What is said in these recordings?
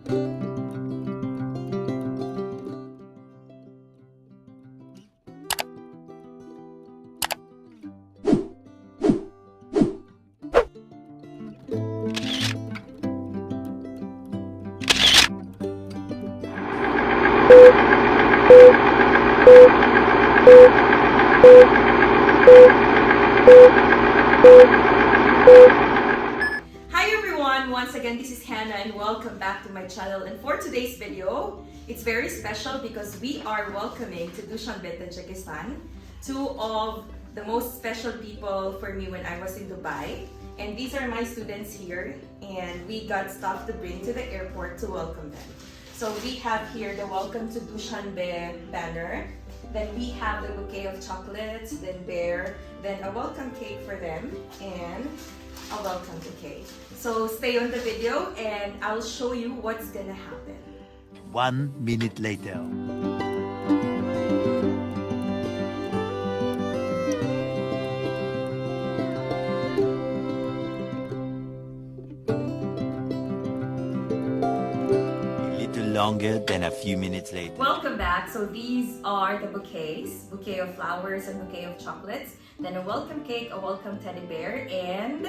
Hi everyone, once again this is Hannah and welcome back to my channel. And for today's video, it's very special because we are welcoming to Dushanbe, Tajikistan, two of the most special people for me when I was in Dubai. And these are my students here, and we got stuff to bring to the airport to welcome them. So we have here the Welcome to Dushanbe banner. Then we have the bouquet of chocolates, then then a welcome cake for them, and a welcome bouquet. So stay on the video and I'll show you what's gonna happen. 1 minute later. Longer than a few minutes later. Welcome back. So these are the bouquets, bouquet of flowers and bouquet of chocolates, then a welcome cake, a welcome teddy bear, and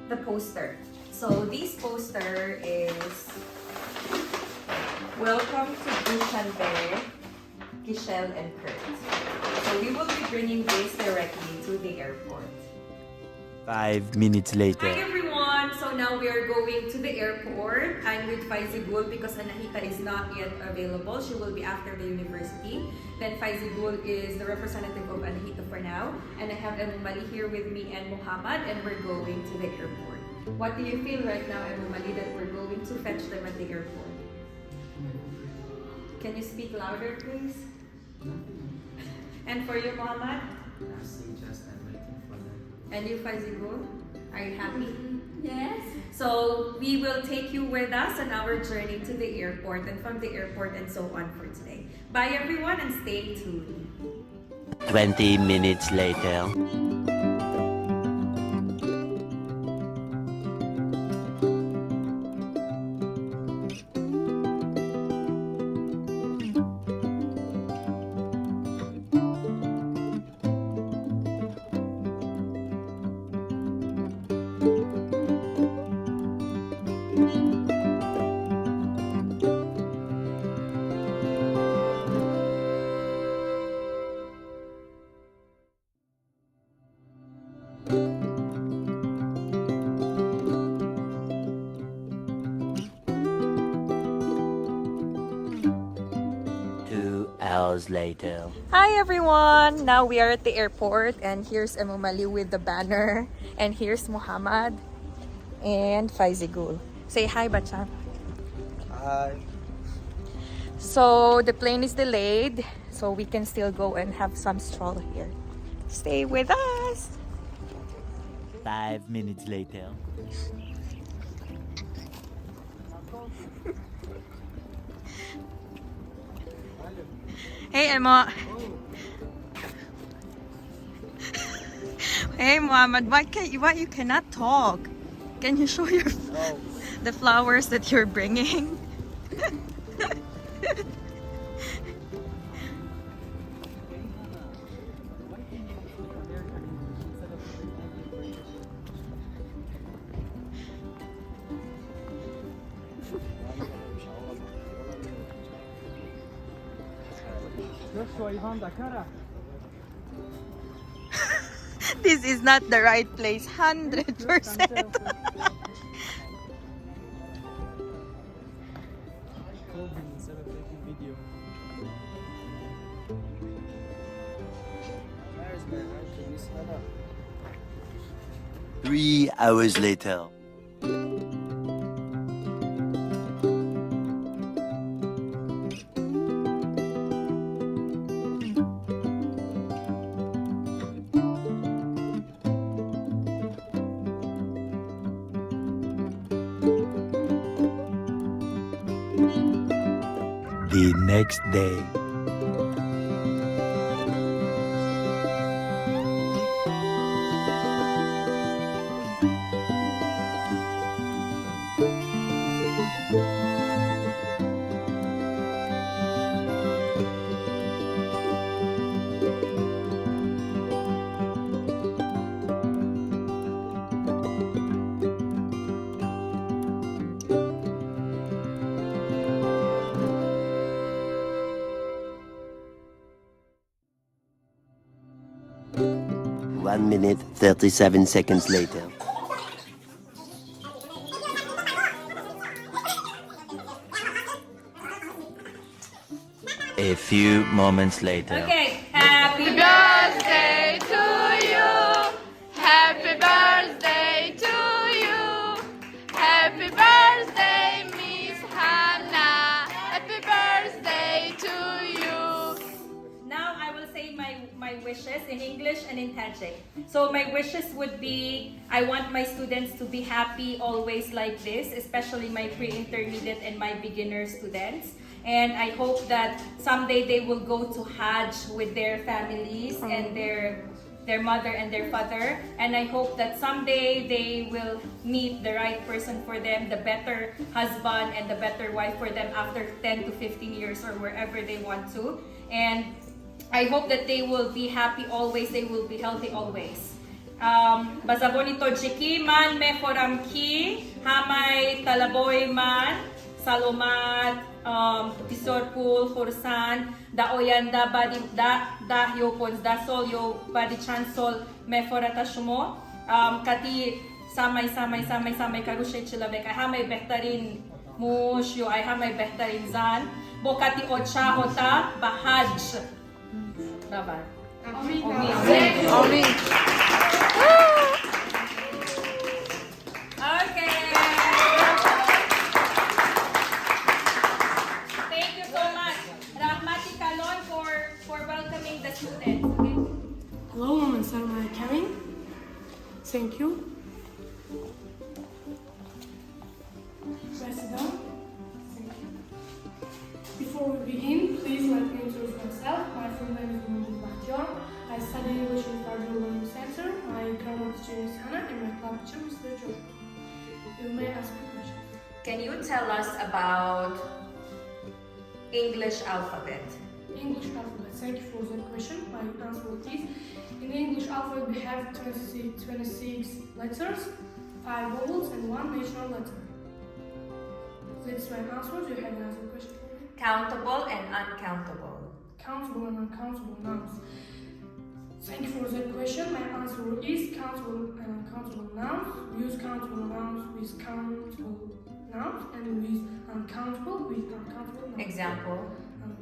the poster. So this poster is Welcome to Dushanbe, Kishel and Kurt. So we will be bringing this directly to the airport. 5 minutes later. Hi everyone! So now we are going to the airport. I'm with Faizigul because Anahita is not yet available. She will be after the university. Then Faizigul is the representative of Anahita for now. And I have Emumali here with me and Muhammad, and we're going to the airport. What do you feel right now, Emumali, that we're going to fetch them at the airport? Can you speak louder, please? And for you, Muhammad? And you, Faizigul, are you happy? Yes. So we will take you with us on our journey to the airport and from the airport and so on for today. Bye everyone and stay tuned. 20 minutes later. Hours later. Hi everyone! Now we are at the airport and here's Emumali with the banner and here's Muhammad and Faizigul. Say hi, Bachan. Hi. So the plane is delayed, so we can still go and have some stroll here. Stay with us! 5 minutes later. Hey Emma. Hey Muhammad, why you cannot talk? Can you show the flowers that you're bringing? This is not the right place, 100%. Three hours later. The next day. 1 minute 37 seconds later. A few moments later. Okay, happy Birthday to you. Happy birthday to you. Happy birthday, Miss Hannah. Happy birthday to you. Now I will say my wishes in English and in Tajik. So my wishes would be, I want my students to be happy always like this, especially my pre-intermediate and my beginner students. And I hope that someday they will go to Hajj with their families and their mother and their father. And I hope that someday they will meet the right person for them, the better husband and the better wife for them after 10 to 15 years or wherever they want to. And I hope that they will be happy always, they will be healthy always. Bazaboni Tojiki man me foramki, hamay talaboy man, salomat, tisorpul, khursan, da oyanda badi da yopons, da sol yo badi chansol me forata shumo, kati samay karushe chilabek, ay hamay behtarin mush yo, ay hamay behtarin zan, bo kati ocha ota bahaj. Bye-bye. Amin. Okay. Thank you so much, Rahmati Kalon, for welcoming the students. Okay. Hello, Mom and Salma coming. Thank you. Sit down. Thank you. Before we begin, please let me introduce myself. My full name is Mohammed Bakhtiar. I study English in Federal Learning Center. My grammar teacher is Hannah and my club teacher is Mr. Joe. You may ask me questions. Can you tell us about English alphabet? English alphabet. Thank you for the question. My answer is, in the English alphabet we have 26 letters, 5 vowels and 1 natural letter. That's my answer. Do you have another question for me? Countable and uncountable. Countable and uncountable nouns. Thank you for that question. My answer is countable and uncountable nouns. We use countable nouns with countable nouns and with uncountable nouns. Example.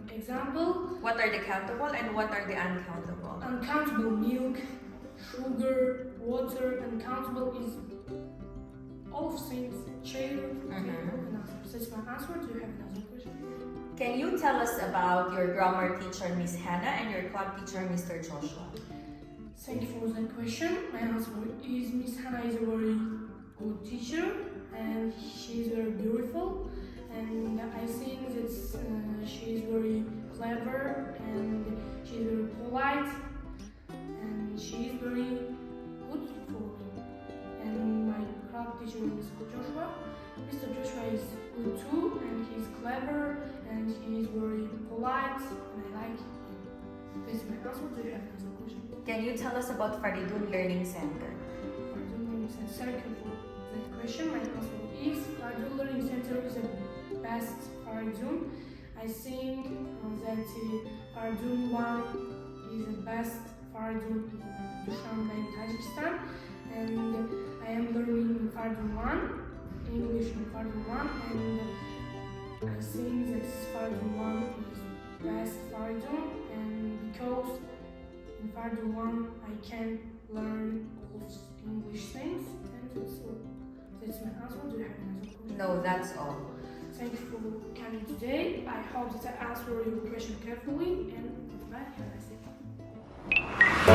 Example, What are the countable and what are the uncountable? uncountable milk, sugar, water. Uncountable is all of things, chair, table, and others. That's my answer. Do you have another question? Can you tell us about your grammar teacher, Miss Hannah, and your club teacher, Mr. Joshua? Thank you for that question. My answer is Miss Hannah is a very good teacher and she's very beautiful, and I think that she's very clever and she's very polite and she's very good for me. And my club teacher is Mr. Joshua. Mr. Joshua is good too, and he's clever and he's very polite and I like him. This is my answer. Do you have another question? Can you tell us about Faridun Learning Center? Faridun Learning Center. Thank you for that question. My answer is Faridun Learning Center is the best Faridun. I think that Faridun 1 is the best Faridun in Dushanbe in Tajikistan, and I am learning Faridun 1, English in Faridun 1, and I think that Faridun 1 is best Faridun, and because in Faridun 1 I can learn all of English things, and so that's my answer. Do you have another question? No, that's all. Thank you for coming today. I hope that I answered your question carefully, and goodbye. Have a nice day.